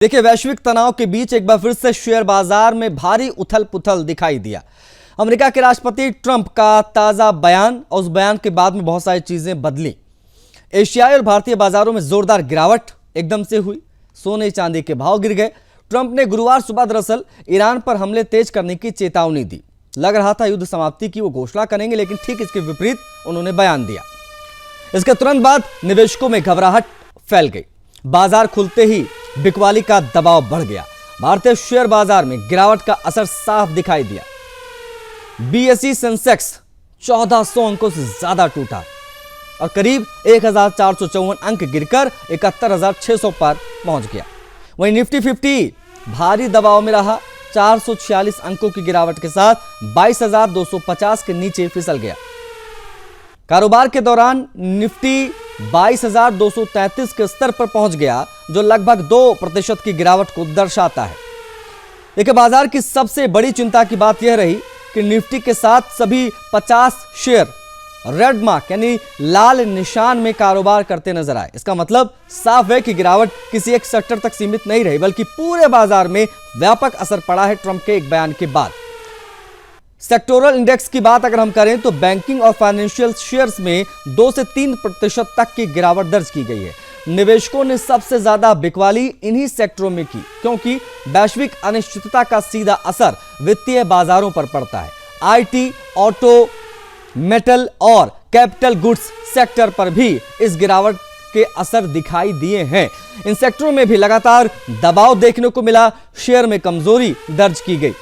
देखिए, वैश्विक तनाव के बीच एक बार फिर से शेयर बाजार में भारी उथल पुथल दिखाई दिया। अमेरिका के राष्ट्रपति ट्रंप का ताजा बयान और उस बयान के बाद में बहुत सारी चीजें बदली। एशियाई और भारतीय बाजारों में जोरदार गिरावट एकदम से हुई। सोने चांदी के भाव गिर गए। ट्रंप ने गुरुवार सुबह दरअसल ईरान पर हमले तेज करने की चेतावनी दी। लग रहा था युद्ध समाप्ति की वो घोषणा करेंगे, लेकिन ठीक इसके विपरीत उन्होंने बयान दिया। इसके तुरंत बाद निवेशकों में घबराहट फैल गई। बाजार खुलते ही बिकवाली का दबाव बढ़ गया। भारतीय शेयर बाजार में गिरावट का असर साफ दिखाई दिया। बीएसई सेंसेक्स 1400 अंकों से ज्यादा टूटा और करीब 1454 अंक गिरकर 71,600 पर पहुंच गया। वहीं निफ्टी 50 भारी दबाव में रहा। 446 अंकों की गिरावट के साथ 22,250 के नीचे फिसल गया। कारोबार के दौरान निफ्टी 22,233 के स्तर पर पहुंच गया, जो लगभग 2% की गिरावट को दर्शाता है। देखिए, बाजार की सबसे बड़ी चिंता की बात यह रही कि निफ्टी के साथ सभी 50 शेयर रेड मार्क यानी लाल निशान में कारोबार करते नजर आए। इसका मतलब साफ है कि गिरावट किसी एक सेक्टर तक सीमित नहीं रही, बल्कि पूरे बाजार में व्यापक असर पड़ा है ट्रंप के एक बयान के बाद। सेक्टोरल इंडेक्स की बात अगर हम करें तो बैंकिंग और फाइनेंशियल शेयर्स में 2 से 3% तक की गिरावट दर्ज की गई है। निवेशकों ने सबसे ज्यादा बिकवाली इन्हीं सेक्टरों में की, क्योंकि वैश्विक अनिश्चितता का सीधा असर वित्तीय बाजारों पर पड़ता है। आईटी, ऑटो, मेटल और कैपिटल गुड्स सेक्टर पर भी इस गिरावट के असर दिखाई दिए हैं। इन सेक्टरों में भी लगातार दबाव देखने को मिला। शेयर में कमजोरी दर्ज की गई।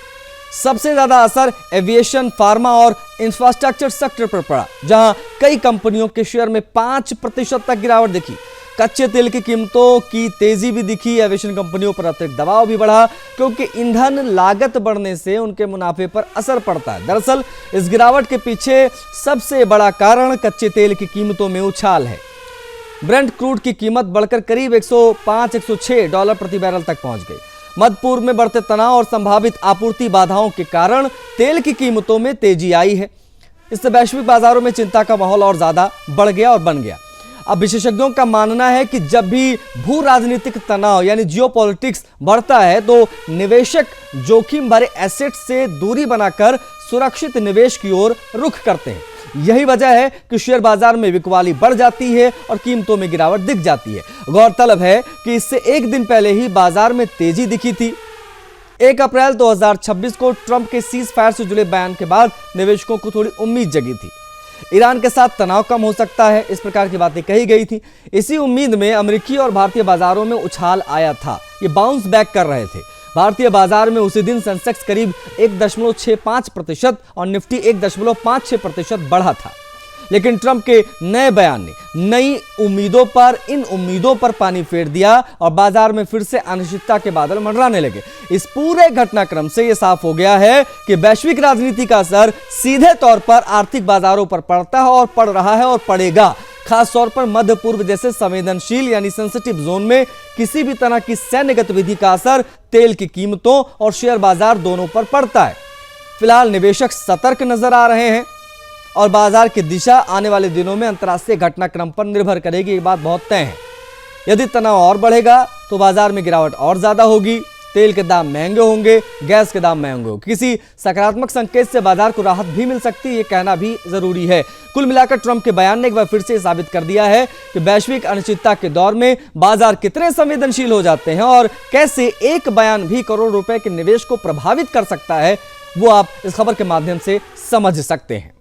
सबसे ज्यादा असर एविएशन, फार्मा और इंफ्रास्ट्रक्चर सेक्टर पर पड़ा, जहां कई कंपनियों के शेयर में 5% तक गिरावट दिखी। कच्चे तेल की कीमतों की तेजी भी दिखी। एविएशन कंपनियों पर अतिरिक्त दबाव भी बढ़ा, क्योंकि ईंधन लागत बढ़ने से उनके मुनाफे पर असर पड़ता है। दरअसल इस गिरावट के पीछे सबसे बड़ा कारण कच्चे तेल की कीमतों में उछाल है। ब्रेंट क्रूड की कीमत बढ़कर करीब $105-106 प्रति बैरल तक पहुंच गई। मध्य पूर्व में बढ़ते तनाव और संभावित आपूर्ति बाधाओं के कारण तेल की कीमतों में तेजी आई है। इससे वैश्विक बाजारों में चिंता का माहौल और ज्यादा बढ़ गया और बन गया। अब विशेषज्ञों का मानना है कि जब भी भू राजनीतिक तनाव यानी जियोपॉलिटिक्स बढ़ता है, तो निवेशक जोखिम भरे एसेट से दूरी बनाकर सुरक्षित निवेश की ओर रुख करते हैं। यही वजह है कि शेयर बाजार में बिकवाली बढ़ जाती है और कीमतों में गिरावट दिख जाती है। गौरतलब है कि इससे एक दिन पहले ही बाजार में तेजी दिखी थी। 1 अप्रैल 2026 को ट्रंप के सीज फायर से जुड़े बयान के बाद निवेशकों को थोड़ी उम्मीद जगी थी। ईरान के साथ तनाव कम हो सकता है, इस प्रकार की बातें कही गई थी। इसी उम्मीद में अमेरिकी और भारतीय बाजारों में उछाल आया था। ये बाउंस बैक कर रहे थे। भारतीय बाजार में उसी दिन सेंसेक्स करीब 1.65% और निफ्टी 1.56% बढ़ा था। लेकिन ट्रंप के नए बयान ने नई इन उम्मीदों पर पानी फेर दिया और बाजार में फिर से अनिश्चितता के बादल मंडराने लगे। इस पूरे घटनाक्रम से यह साफ हो गया है कि वैश्विक राजनीति का असर सीधे तौर पर आर्थिक बाजारों पर पड़ता है और पड़ रहा है और पड़ेगा। खास तौर पर मध्य पूर्व जैसे संवेदनशील यानी सेंसिटिव जोन में किसी भी तरह की सैन्य गतिविधि का असर तेल की कीमतों और शेयर बाजार दोनों पर पड़ता है। फिलहाल निवेशक सतर्क नजर आ रहे हैं और बाजार की दिशा आने वाले दिनों में अंतर्राष्ट्रीय घटनाक्रम पर निर्भर करेगी। ये बात बहुत तय है। यदि तनाव और बढ़ेगा तो बाजार में गिरावट और ज्यादा होगी। तेल के दाम महंगे होंगे, गैस के दाम महंगे होंगे। किसी सकारात्मक संकेत से बाजार को राहत भी मिल सकती है, ये कहना भी जरूरी है। कुल मिलाकर ट्रंप के बयान ने एक बार फिर से साबित कर दिया है कि वैश्विक अनिश्चितता के दौर में बाजार कितने संवेदनशील हो जाते हैं और कैसे एक बयान भी करोड़ रुपए के निवेश को प्रभावित कर सकता है, वो आप इस खबर के माध्यम से समझ सकते हैं।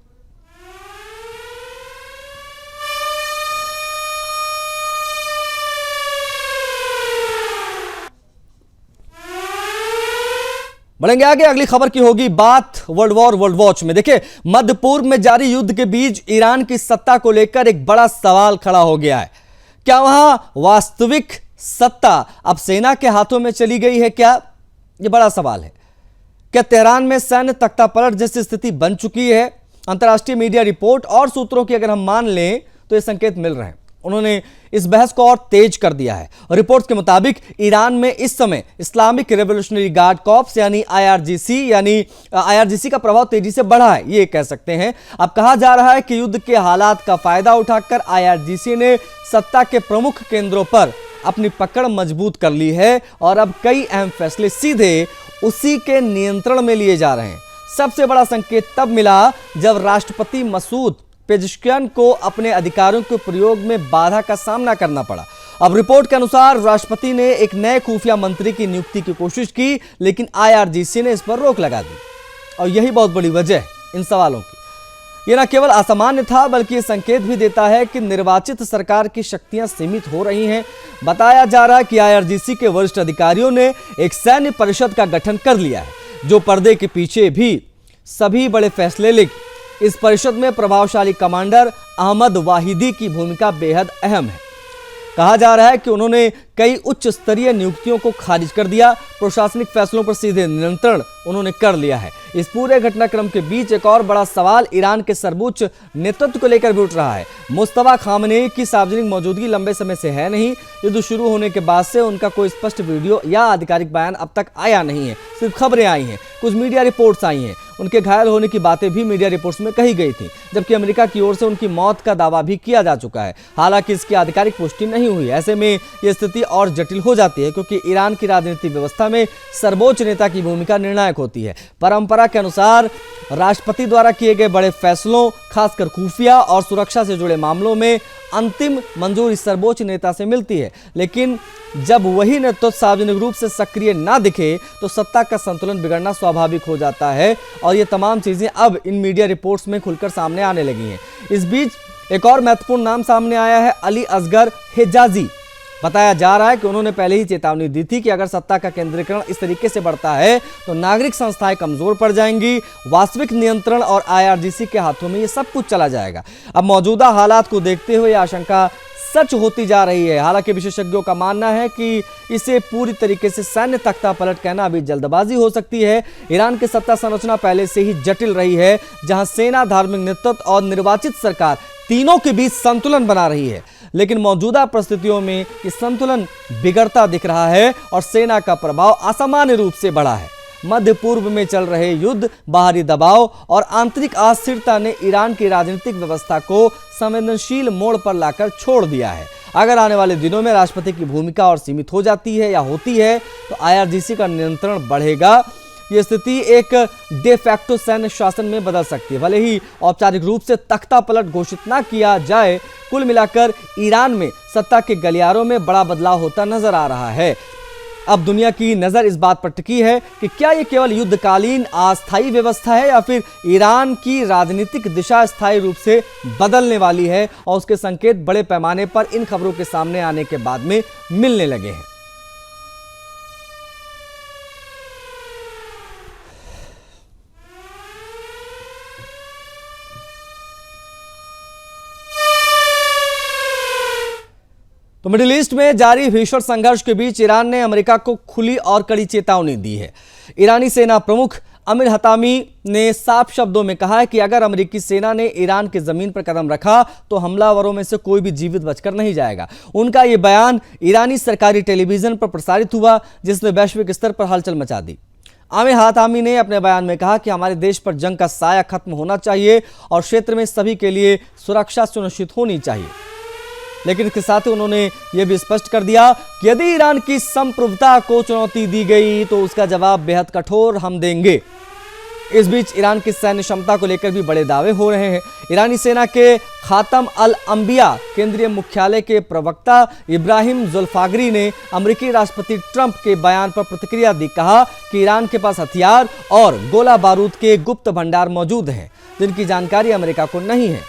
बढ़ेंगे आगे। अगली खबर की होगी बात वर्ल्ड वॉच में। देखिए, मध्य पूर्व में जारी युद्ध के बीच ईरान की सत्ता को लेकर एक बड़ा सवाल खड़ा हो गया है। क्या वहां वास्तविक सत्ता अब सेना के हाथों में चली गई है? क्या यह बड़ा सवाल है। क्या तेहरान में सैन्य तख्तापलट जैसी स्थिति बन चुकी है? अंतर्राष्ट्रीय मीडिया रिपोर्ट और सूत्रों की अगर हम मान लें तो ये संकेत मिल रहे हैं। उन्होंने इस बहस को और तेज कर दिया है। रिपोर्ट्स के मुताबिक ईरान में इस समय इस्लामिक रेवोल्यूशनरी गार्ड कॉर्प्स यानी आईआरजीसी का प्रभाव तेजी से बढ़ा है, ये कह सकते हैं। अब कहा जा रहा है कि युद्ध के हालात का फायदा उठाकर आईआरजीसी ने सत्ता के प्रमुख केंद्रों पर अपनी पकड़ मजबूत कर ली है और अब कई अहम फैसले सीधे उसी के नियंत्रण में लिए जा रहे हैं। सबसे बड़ा संकेत तब मिला जब राष्ट्रपति मसूद पेजेश्कियान को अपने अधिकारों के प्रयोग में बाधा का सामना करना पड़ा। अब रिपोर्ट के अनुसार राष्ट्रपति ने एक नए खुफिया मंत्री की नियुक्ति की कोशिश की, लेकिन IRGC ने इस पर रोक लगा दी। और यही बहुत बड़ी वजह है इन सवालों की। यह न केवल असामान्य था, बल्कि यह संकेत भी देता है कि निर्वाचित सरकार की शक्तियां सीमित हो रही हैं। बताया जा रहा है कि IRGC के वरिष्ठ अधिकारियों ने एक सैन्य परिषद का गठन कर लिया है, जो पर्दे के पीछे भी सभी बड़े फैसले लेगी। इस परिषद में प्रभावशाली कमांडर अहमद वाहिदी की भूमिका बेहद अहम है। कहा जा रहा है कि उन्होंने कई उच्च स्तरीय नियुक्तियों को खारिज कर दिया। प्रशासनिक फैसलों पर सीधे नियंत्रण उन्होंने कर लिया है। इस पूरे घटनाक्रम के बीच एक और बड़ा सवाल ईरान के सर्वोच्च नेतृत्व को लेकर भी उठ रहा है। मुस्तफा खामनेई की सार्वजनिक मौजूदगी लंबे समय से है नहीं। युद्ध शुरू होने के बाद से उनका कोई स्पष्ट वीडियो या आधिकारिक बयान अब तक आया नहीं है। सिर्फ खबरें आई हैं, कुछ मीडिया रिपोर्ट्स आई हैं। उनके घायल होने की बातें भी मीडिया रिपोर्ट्स में कही गई थी, जबकि अमेरिका की ओर से उनकी मौत का दावा भी किया जा चुका है। हालांकि इसकी आधिकारिक पुष्टि नहीं हुई। ऐसे में यह स्थिति और जटिल हो जाती है, क्योंकि ईरान की राजनीतिक व्यवस्था में सर्वोच्च नेता की भूमिका निर्णायक होती है। परंपरा के अनुसार राष्ट्रपति द्वारा किए गए बड़े फैसलों, खासकर खुफिया और सुरक्षा से जुड़े मामलों में अंतिम मंजूरी सर्वोच्च नेता से मिलती है। लेकिन जब वही नेतृत्व सार्वजनिक रूप से सक्रिय ना दिखे, तो सत्ता का संतुलन बिगड़ना स्वाभाविक हो जाता है। और ये तमाम चीजें अब इन मीडिया रिपोर्ट्स में खुलकर सामने आने लगी हैं। इस बीच एक और महत्वपूर्ण नाम सामने आया है, अली असगर हिजाजी। बताया जा रहा है कि उन्होंने पहले ही चेतावनी दी थी कि अगर सत्ता का केंद्रीकरण इस तरीके से बढ़ता है तो नागरिक संस्थाएं कमजोर पड़ जाएंगी। वास्तविक नियंत्रण और IRGC के हाथों में ये सब कुछ चला जाएगा। अब मौजूदा हालात को देखते हुए यह आशंका सच होती जा रही है। हालांकि विशेषज्ञों का मानना है कि इसे पूरी तरीके से सैन्य तख्ता पलट कहना अभी जल्दबाजी हो सकती है। ईरान की सत्ता संरचना पहले से ही जटिल रही है, जहां सेना, धार्मिक नेतृत्व और निर्वाचित सरकार तीनों के बीच संतुलन बना रही है। लेकिन मौजूदा परिस्थितियों में ये संतुलन बिगड़ता दिख रहा है और सेना का प्रभाव असामान्य रूप से बढ़ा है। मध्य पूर्व में चल रहे युद्ध, बाहरी दबाव और आंतरिक अस्थिरता ने ईरान की राजनीतिक व्यवस्था को संवेदनशील मोड़ पर लाकर छोड़ दिया है। अगर आने वाले दिनों में राष्ट्रपति की भूमिका और सीमित हो जाती है या होती है, तो IRGC का नियंत्रण बढ़ेगा। यह स्थिति एक डे फैक्टो सैन्य शासन में बदल सकती है, भले ही औपचारिक रूप से तख्ता पलट घोषित ना किया जाए। कुल मिलाकर ईरान में सत्ता के गलियारों में बड़ा बदलाव होता नजर आ रहा है। अब दुनिया की नजर इस बात पर टिकी है कि क्या यह केवल युद्धकालीन अस्थायी व्यवस्था है या फिर ईरान की राजनीतिक दिशा स्थायी रूप से बदलने वाली है। और उसके संकेत बड़े पैमाने पर इन खबरों के सामने आने के बाद में मिलने लगे हैं। तो मिडिल ईस्ट में जारी भीषण संघर्ष के बीच ईरान ने अमेरिका को खुली और कड़ी चेतावनी दी है। ईरानी सेना प्रमुख अमीर हतामी ने साफ शब्दों में कहा है कि अगर अमेरिकी सेना ने ईरान की जमीन पर कदम रखा तो हमलावरों में से कोई भी जीवित बचकर नहीं जाएगा। उनका यह बयान ईरानी सरकारी टेलीविजन पर प्रसारित हुआ, जिसने वैश्विक स्तर पर हलचल मचा दी। आमिर हातामी ने अपने बयान में कहा कि हमारे देश पर जंग का साया खत्म होना चाहिए और क्षेत्र में सभी के लिए सुरक्षा सुनिश्चित होनी चाहिए। लेकिन इसके साथ ही उन्होंने यह भी स्पष्ट कर दिया कि यदि ईरान की संप्रभुता को चुनौती दी गई तो उसका जवाब बेहद कठोर हम देंगे। इस बीच ईरान की सैन्य क्षमता को लेकर भी बड़े दावे हो रहे हैं। ईरानी सेना के खातम अल अंबिया केंद्रीय मुख्यालय के प्रवक्ता इब्राहिम जुल्फागरी ने अमेरिकी राष्ट्रपति ट्रंप के बयान पर प्रतिक्रिया दी। कहा कि ईरान के पास हथियार और गोला बारूद के गुप्त भंडार मौजूद हैं, जिनकी जानकारी अमेरिका को नहीं है।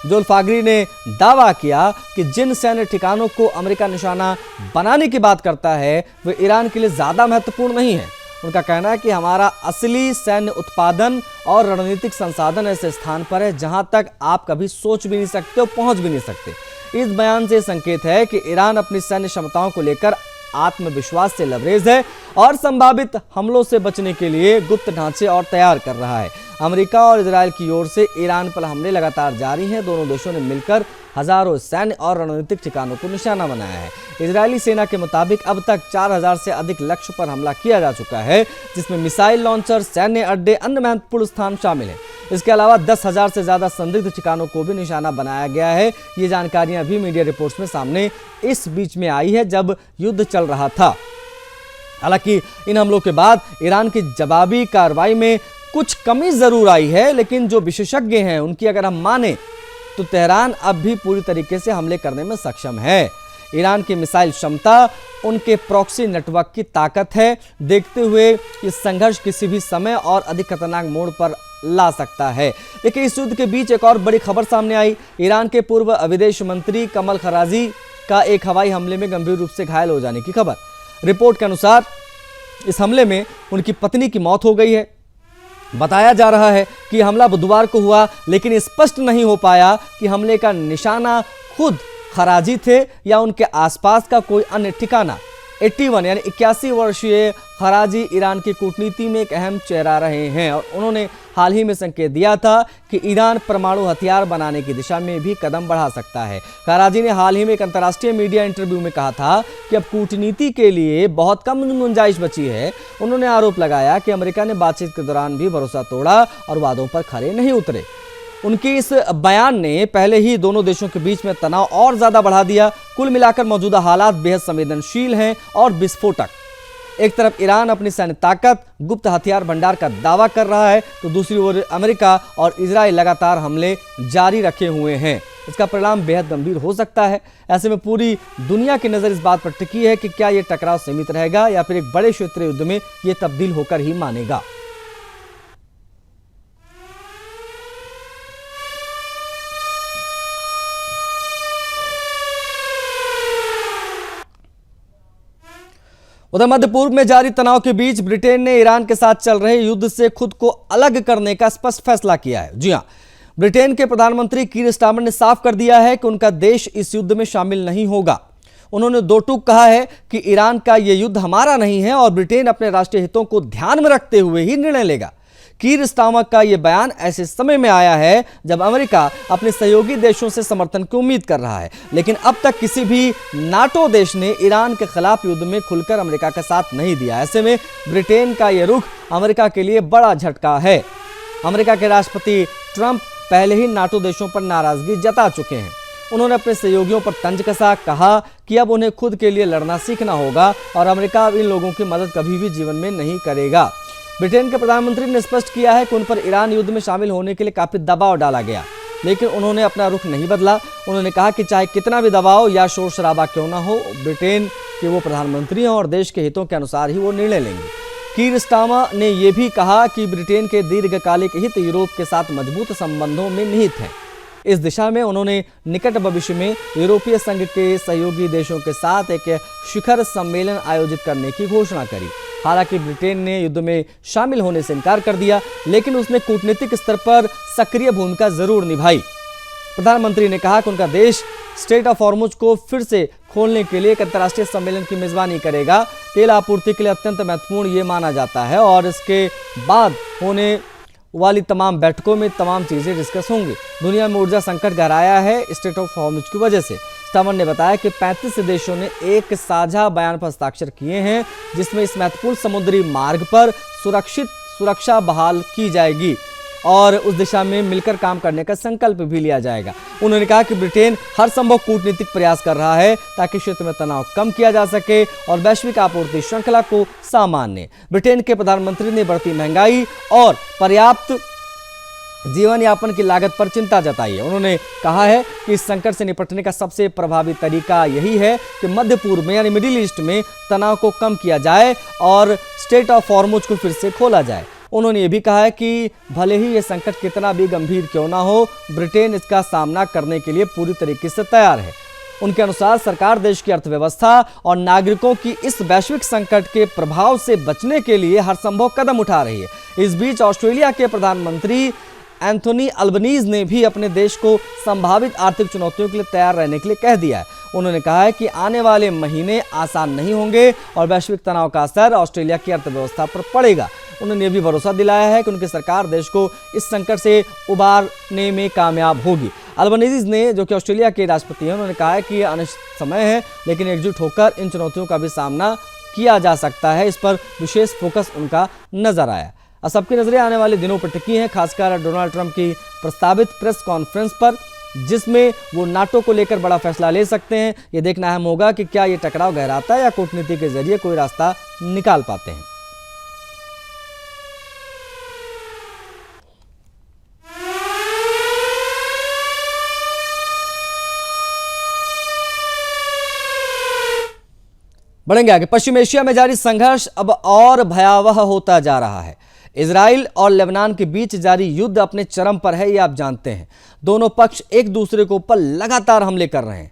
जुल्फागरी ने दावा किया कि जिन सैन्य ठिकानों को अमेरिका निशाना बनाने की बात करता है वे ईरान के लिए ज्यादा महत्वपूर्ण नहीं है। उनका कहना है कि हमारा असली सैन्य उत्पादन और रणनीतिक संसाधन ऐसे स्थान पर है जहां तक आप कभी सोच भी नहीं सकते और पहुंच भी नहीं सकते। इस बयान से संकेत है कि ईरान अपनी सैन्य क्षमताओं को लेकर आत्मविश्वास से लबरेज है और संभावित हमलों से बचने के लिए गुप्त ढांचे और तैयार कर रहा है। अमेरिका और इजरायल की ओर से ईरान पर हमले लगातार जारी हैं। दोनों देशों ने मिलकर हजारों सैन्य और रणनीतिक ठिकानों को निशाना बनाया है। इजरायली सेना के मुताबिक अब तक 4000 से अधिक लक्ष्य पर हमला किया जा चुका है, जिसमें मिसाइल लॉन्चर, सैन्य अड्डे, अन्य महत्वपूर्ण स्थान शामिल हैं। इसके अलावा 10,000 से ज्यादा संदिग्ध ठिकानों को भी निशाना बनाया गया है। ये जानकारियां भी मीडिया रिपोर्ट्स में सामने इस बीच में आई है जब युद्ध चल रहा था। हालांकि इन हमलों के बाद ईरान की जवाबी कार्रवाई में कुछ कमी जरूर आई है, लेकिन जो विशेषज्ञ हैं उनकी अगर हम माने तो तेहरान अब भी पूरी तरीके से हमले करने में सक्षम है। ईरान की मिसाइल क्षमता, उनके प्रॉक्सी नेटवर्क की ताकत है। देखते हुए ये संघर्ष किसी भी समय और अधिक खतरनाक मोड़ पर ला सकता है। लेकिन इस युद्ध के बीच एक और बड़ी खबर सामने आई। ईरान के पूर्व विदेश मंत्री कमल खराजी का एक हवाई हमले में गंभीर रूप से घायल हो जाने की खबर। रिपोर्ट के अनुसार इस हमले में उनकी पत्नी की मौत हो गई है। बताया जा रहा है कि हमला बुधवार को हुआ, लेकिन स्पष्ट नहीं हो पाया कि हमले का निशाना खुद खराजी थे या उनके आसपास का कोई अन्य ठिकाना। 81 यानी 81 वर्षीय खराजी ईरान की कूटनीति में एक अहम चेहरा रहे हैं और उन्होंने हाल ही में संकेत दिया था कि ईरान परमाणु हथियार बनाने की दिशा में भी कदम बढ़ा सकता है। खराजी ने हाल ही में एक अंतर्राष्ट्रीय मीडिया इंटरव्यू में कहा था कि अब कूटनीति के लिए बहुत कम गुंजाइश बची है। उन्होंने आरोप लगाया कि अमेरिका ने बातचीत के दौरान भी भरोसा तोड़ा और वादों पर खरे नहीं उतरे। उनके इस बयान ने पहले ही दोनों देशों के बीच में तनाव और ज्यादा बढ़ा दिया। कुल मिलाकर मौजूदा हालात बेहद संवेदनशील हैं और विस्फोटक। एक तरफ ईरान अपनी सैन्य ताकत, गुप्त हथियार भंडार का दावा कर रहा है, तो दूसरी ओर अमेरिका और इजराइल लगातार हमले जारी रखे हुए हैं। इसका परिणाम बेहद गंभीर हो सकता है। ऐसे में पूरी दुनिया की नजर इस बात पर टिकी है कि क्या यह टकराव सीमित रहेगा या फिर एक बड़े क्षेत्रीय युद्ध में यह तब्दील होकर ही मानेगा। उधर मध्य पूर्व में जारी तनाव के बीच ब्रिटेन ने ईरान के साथ चल रहे युद्ध से खुद को अलग करने का स्पष्ट फैसला किया है। जी हां, ब्रिटेन के प्रधानमंत्री कीर स्टारमर ने साफ कर दिया है कि उनका देश इस युद्ध में शामिल नहीं होगा। उन्होंने दो टूक कहा है कि ईरान का यह युद्ध हमारा नहीं है और ब्रिटेन अपने राष्ट्रीय हितों को ध्यान में रखते हुए ही निर्णय लेगा। कीर स्टारमर का यह बयान ऐसे समय में आया है जब अमेरिका अपने सहयोगी देशों से समर्थन की उम्मीद कर रहा है, लेकिन अब तक किसी भी नाटो देश ने ईरान के खिलाफ युद्ध में खुलकर अमेरिका का साथ नहीं दिया। ऐसे में ब्रिटेन का यह रुख अमेरिका के लिए बड़ा झटका है। अमेरिका के राष्ट्रपति ट्रंप पहले ही नाटो देशों पर नाराजगी जता चुके हैं। उन्होंने अपने सहयोगियों पर तंज कसा, कहा कि अब उन्हें खुद के लिए लड़ना सीखना होगा और अमेरिका अब इन लोगों की मदद कभी भी जीवन में नहीं करेगा। ब्रिटेन के प्रधानमंत्री ने स्पष्ट किया है कि उन पर ईरान युद्ध में शामिल होने के लिए काफी दबाव डाला गया, लेकिन उन्होंने अपना रुख नहीं बदला। उन्होंने कहा कि चाहे कितना भी दबाव या शोर शराबा क्यों ना हो, ब्रिटेन के वो प्रधानमंत्री हैं और देश के हितों के अनुसार ही वो निर्णय लेंगे। कीर स्टारमर ने यह भी कहा कि ब्रिटेन के दीर्घकालिक हित यूरोप के साथ मजबूत संबंधों में निहित हैं। इस दिशा में उन्होंने निकट भविष्य में यूरोपीय संघ के सहयोगी देशों के साथ एक शिखर सम्मेलन आयोजित करने की घोषणा करी। हालांकि ब्रिटेन ने युद्ध में शामिल होने से इनकार कर दिया, लेकिन उसने कूटनीतिक स्तर पर सक्रिय भूमिका जरूर निभाई। प्रधानमंत्री ने कहा कि उनका देश स्ट्रेट ऑफ हॉर्मुज को फिर से खोलने के लिए एक अंतर्राष्ट्रीय सम्मेलन की मेजबानी करेगा। तेल आपूर्ति के लिए अत्यंत महत्वपूर्ण ये माना जाता है और इसके बाद होने वाली तमाम बैठकों में तमाम चीजें डिस्कस होंगी। दुनिया में ऊर्जा संकट गहराया है स्ट्रेट ऑफ हॉर्मुज की वजह से। स्टारमर ने बताया कि 35 देशों ने एक साझा बयान पर हस्ताक्षर किए हैं, जिसमें इस महत्वपूर्ण समुद्री मार्ग पर सुरक्षा बहाल की जाएगी और उस दिशा में मिलकर काम करने का संकल्प भी लिया जाएगा। उन्होंने कहा कि ब्रिटेन हर संभव कूटनीतिक प्रयास कर रहा है ताकि क्षेत्र में तनाव कम किया जा सके और वैश्विक आपूर्ति श्रृंखला को सामान्य। ब्रिटेन के प्रधानमंत्री ने बढ़ती महंगाई और पर्याप्त जीवन यापन की लागत पर चिंता जताई है। उन्होंने कहा है कि इस संकट से निपटने का सबसे प्रभावी तरीका यही है कि मध्य पूर्व में यानी मिडिल ईस्ट में तनाव को कम किया जाए और स्ट्रेट ऑफ हॉर्मुज को फिर से खोला जाए। उन्होंने ये भी कहा है कि भले ही ये संकट कितना भी गंभीर क्यों ना हो, ब्रिटेन इसका सामना करने के लिए पूरी तरीके से तैयार है। उनके अनुसार सरकार देश की अर्थव्यवस्था और नागरिकों की इस वैश्विक संकट के प्रभाव से बचने के लिए हर संभव कदम उठा रही है। इस बीच ऑस्ट्रेलिया के प्रधानमंत्री एंथोनी अल्बनीज ने भी अपने देश को संभावित आर्थिक चुनौतियों के लिए तैयार रहने के लिए कह दिया है। उन्होंने कहा है कि आने वाले महीने आसान नहीं होंगे और वैश्विक तनाव का असर ऑस्ट्रेलिया की अर्थव्यवस्था पर पड़ेगा। उन्होंने यह भी भरोसा दिलाया है कि उनकी सरकार देश को इस संकट से उबारने में कामयाब होगी। अल्बनीज ने, जो कि ऑस्ट्रेलिया के राष्ट्रपति हैं, उन्होंने कहा है कि यह अनिश्चित समय है, लेकिन एकजुट होकर इन चुनौतियों का भी सामना किया जा सकता है। इस पर विशेष फोकस उनका नजर आया। अब सबकी नजरें आने वाले दिनों पर टिकी हैं, खासकर डोनाल्ड ट्रंप की प्रस्तावित प्रेस कॉन्फ्रेंस पर, जिसमें वो नाटो को लेकर बड़ा फैसला ले सकते हैं। ये देखना अहम होगा कि क्या ये टकराव गहराता है या कूटनीति के जरिए कोई रास्ता निकाल पाते हैं। बढ़ेंगे आगे। पश्चिम एशिया में जारी संघर्ष अब और भयावह होता जा रहा है। इजराइल और लेबनान के बीच जारी युद्ध अपने चरम पर है, ये आप जानते हैं। दोनों पक्ष एक दूसरे के ऊपर लगातार हमले कर रहे हैं।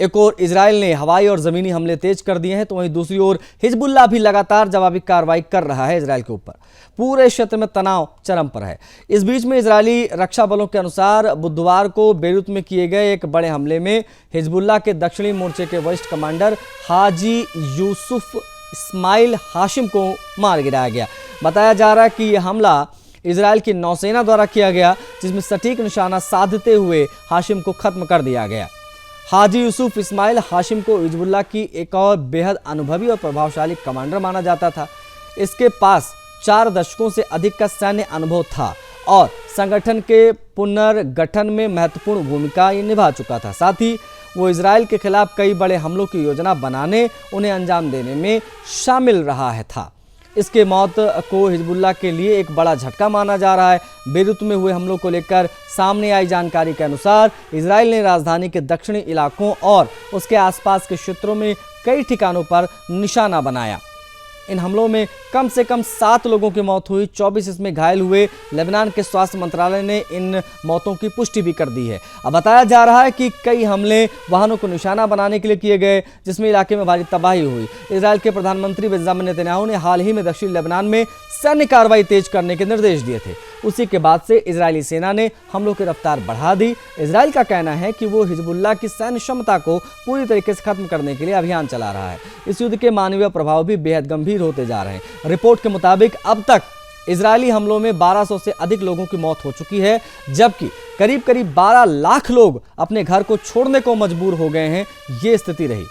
एक ओर इजराइल ने हवाई और जमीनी हमले तेज कर दिए हैं, तो वहीं दूसरी ओर हिजबुल्लाह भी लगातार जवाबी कार्रवाई कर रहा है इजराइल के ऊपर। पूरे क्षेत्र में तनाव चरम पर है। इस बीच में इजरायली रक्षा बलों के अनुसार बुधवार को बेरूत में किए गए एक बड़े हमले में हिजबुल्लाह के दक्षिणी मोर्चे के वरिष्ठ कमांडर हाजी यूसुफ इस्माइल हाशिम को मार गिराया गया। बताया जा रहा है कि यह हमला इजराइल की नौसेना द्वारा किया गया, जिसमें सटीक निशाना साधते हुए हाशिम को खत्म कर दिया गया। हाजी यूसुफ इस्माइल हाशिम को हिजबुल्लाह की एक और बेहद अनुभवी और प्रभावशाली कमांडर माना जाता था। इसके पास 4 दशकों से अधिक का सैन्य अनुभव था और संगठन के पुनर्गठन में महत्वपूर्ण भूमिका ये निभा चुका था। साथ ही वो इजराइल के खिलाफ कई बड़े हमलों की योजना बनाने, उन्हें अंजाम देने में शामिल रहा था। इसके मौत को हिजबुल्लाह के लिए एक बड़ा झटका माना जा रहा है। बेरूत में हुए हमलों को लेकर सामने आई जानकारी के अनुसार इजराइल ने राजधानी के दक्षिणी इलाकों और उसके आसपास के क्षेत्रों में कई ठिकानों पर निशाना बनाया। इन हमलों में कम से कम 7 लोगों की मौत हुई, 24 इसमें घायल हुए। लेबनान के स्वास्थ्य मंत्रालय ने इन मौतों की पुष्टि भी कर दी है। अब बताया जा रहा है कि कई हमले वाहनों को निशाना बनाने के लिए किए गए, जिसमें इलाके में भारी तबाही हुई। इजराइल के प्रधानमंत्री बेंजामिन नेतन्याहू ने हाल ही में दक्षिणी लेबनान में सैन्य कार्रवाई तेज करने के निर्देश दिए थे। उसी के बाद से इजरायली सेना ने हमलों की रफ्तार बढ़ा दी। इजराइल का कहना है कि वो हिजबुल्लाह की सैन्य क्षमता को पूरी तरीके से खत्म करने के लिए अभियान चला रहा है। इस युद्ध के मानवीय प्रभाव भी बेहद गंभीर होते जा रहे हैं। रिपोर्ट के मुताबिक अब तक इजरायली हमलों में 1200 से अधिक लोगों की मौत हो चुकी है, जबकि करीब 12 लाख लोग अपने घर को छोड़ने को मजबूर हो गए हैं। ये स्थिति रही।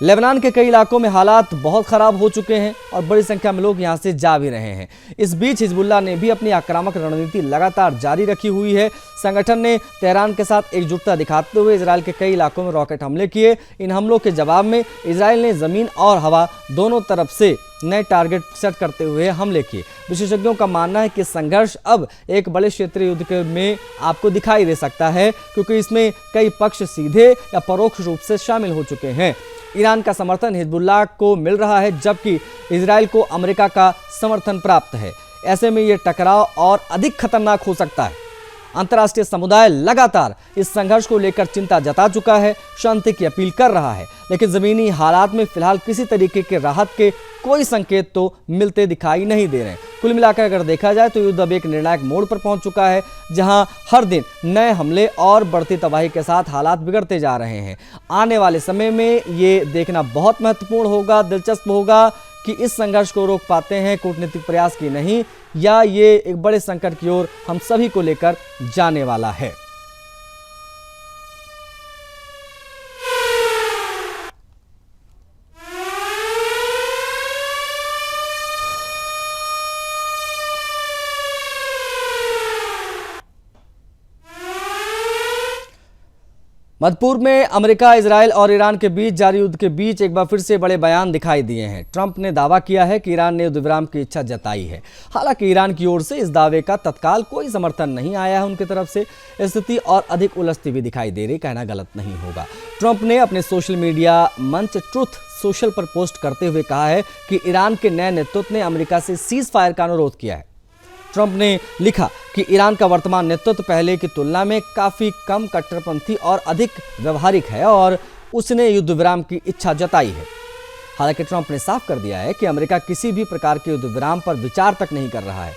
लेबनान के कई इलाकों में हालात बहुत खराब हो चुके हैं और बड़ी संख्या में लोग यहां से जा भी रहे हैं। इस बीच हिजबुल्लाह ने भी अपनी आक्रामक रणनीति लगातार जारी रखी हुई है। संगठन ने तेहरान के साथ एकजुटता दिखाते हुए इजराइल के कई इलाकों में रॉकेट हमले किए। इन हमलों के जवाब में इजराइल ने जमीन और हवा दोनों तरफ से नए टारगेट सेट करते हुए हमले किए। विशेषज्ञों का मानना है कि संघर्ष अब एक बड़े क्षेत्रीय युद्ध में आपको दिखाई दे सकता है, क्योंकि इसमें कई पक्ष सीधे या परोक्ष रूप से शामिल हो चुके हैं। ईरान का समर्थन हिजबुल्लाह को मिल रहा है, जबकि इजराइल को अमेरिका का समर्थन प्राप्त है। ऐसे में यह टकराव और अधिक खतरनाक हो सकता है। अंतर्राष्ट्रीय समुदाय लगातार इस संघर्ष को लेकर चिंता जता चुका है, शांति की अपील कर रहा है, लेकिन जमीनी हालात में फिलहाल किसी तरीके के राहत के कोई संकेत तो मिलते दिखाई नहीं दे रहे। कुल मिलाकर अगर देखा जाए तो युद्ध अब एक निर्णायक मोड़ पर पहुंच चुका है, जहां हर दिन नए हमले और बढ़ती तबाही के साथ हालात बिगड़ते जा रहे हैं। आने वाले समय में ये देखना बहुत महत्वपूर्ण होगा, दिलचस्प होगा कि इस संघर्ष को रोक पाते हैं कूटनीतिक प्रयास की नहीं, या ये एक बड़े संकट की ओर हम सभी को लेकर जाने वाला है। मध्यपूर्व में अमेरिका, इजराइल और ईरान के बीच जारी युद्ध के बीच एक बार फिर से बड़े बयान दिखाई दिए हैं। ट्रंप ने दावा किया है कि ईरान ने युद्ध विराम की इच्छा जताई है। हालांकि ईरान की ओर से इस दावे का तत्काल कोई समर्थन नहीं आया है उनकी तरफ से। स्थिति और अधिक उलझती भी दिखाई दे रही, कहना गलत नहीं होगा। ट्रंप ने अपने सोशल मीडिया मंच ट्रुथ सोशल पर पोस्ट करते हुए कहा है कि ईरान के नए नेतृत्व ने अमेरिका से सीज फायर का अनुरोध किया है। ट्रंप ने लिखा कि ईरान का वर्तमान नेतृत्व पहले की तुलना में काफी कम कट्टरपंथी और अधिक व्यवहारिक है और उसने युद्ध विराम की इच्छा जताई है। हालांकि ट्रंप ने साफ कर दिया है कि अमेरिका किसी भी प्रकार के युद्ध विराम पर विचार तक नहीं कर रहा है।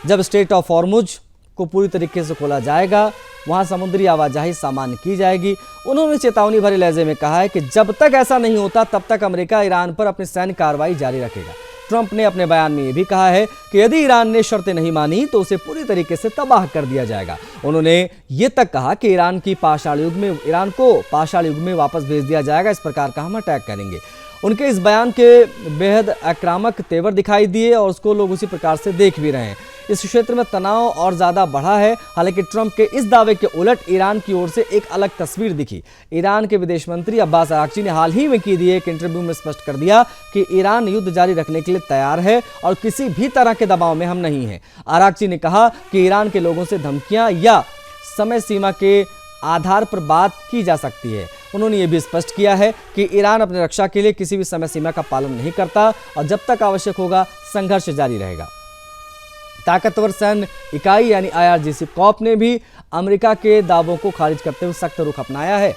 जब स्ट्रेट ऑफ हॉर्मुज को पूरी तरीके से खोला जाएगा, वहां समुद्री आवाजाही सामान्य की जाएगी। उन्होंने चेतावनी भरे लहजे में कहा है कि जब तक ऐसा नहीं होता तब तक अमेरिका ईरान पर अपनी सैन्य कार्रवाई जारी रखेगा। ट्रंप ने अपने बयान में यह भी कहा है कि यदि ईरान ने शर्तें नहीं मानी तो उसे पूरी तरीके से तबाह कर दिया जाएगा। उन्होंने ये तक कहा कि ईरान को पाषाण युग में वापस भेज दिया जाएगा, इस प्रकार का हम अटैक करेंगे। उनके इस बयान के बेहद आक्रामक तेवर दिखाई दिए और उसको लोग उसी प्रकार से देख भी रहे हैं। इस क्षेत्र में तनाव और ज़्यादा बढ़ा है। हालांकि ट्रंप के इस दावे के उलट ईरान की ओर से एक अलग तस्वीर दिखी। ईरान के विदेश मंत्री अब्बास अराक्ची ने हाल ही में की दिए एक इंटरव्यू में स्पष्ट कर दिया कि ईरान युद्ध जारी रखने के लिए तैयार है और किसी भी तरह के दबाव में हम नहीं हैं। अराक्ची ने कहा कि ईरान के लोगों से धमकियां या समय सीमा के आधार पर बात की जा सकती है। उन्होंने ये भी स्पष्ट किया है कि ईरान अपनी रक्षा के लिए किसी भी समय सीमा का पालन नहीं करता और जब तक आवश्यक होगा संघर्ष जारी रहेगा। ताकतवर सैन्य इकाई यानी IRGC कॉर्प ने भी अमेरिका के दावों को खारिज करते हुए सख्त रुख अपनाया है।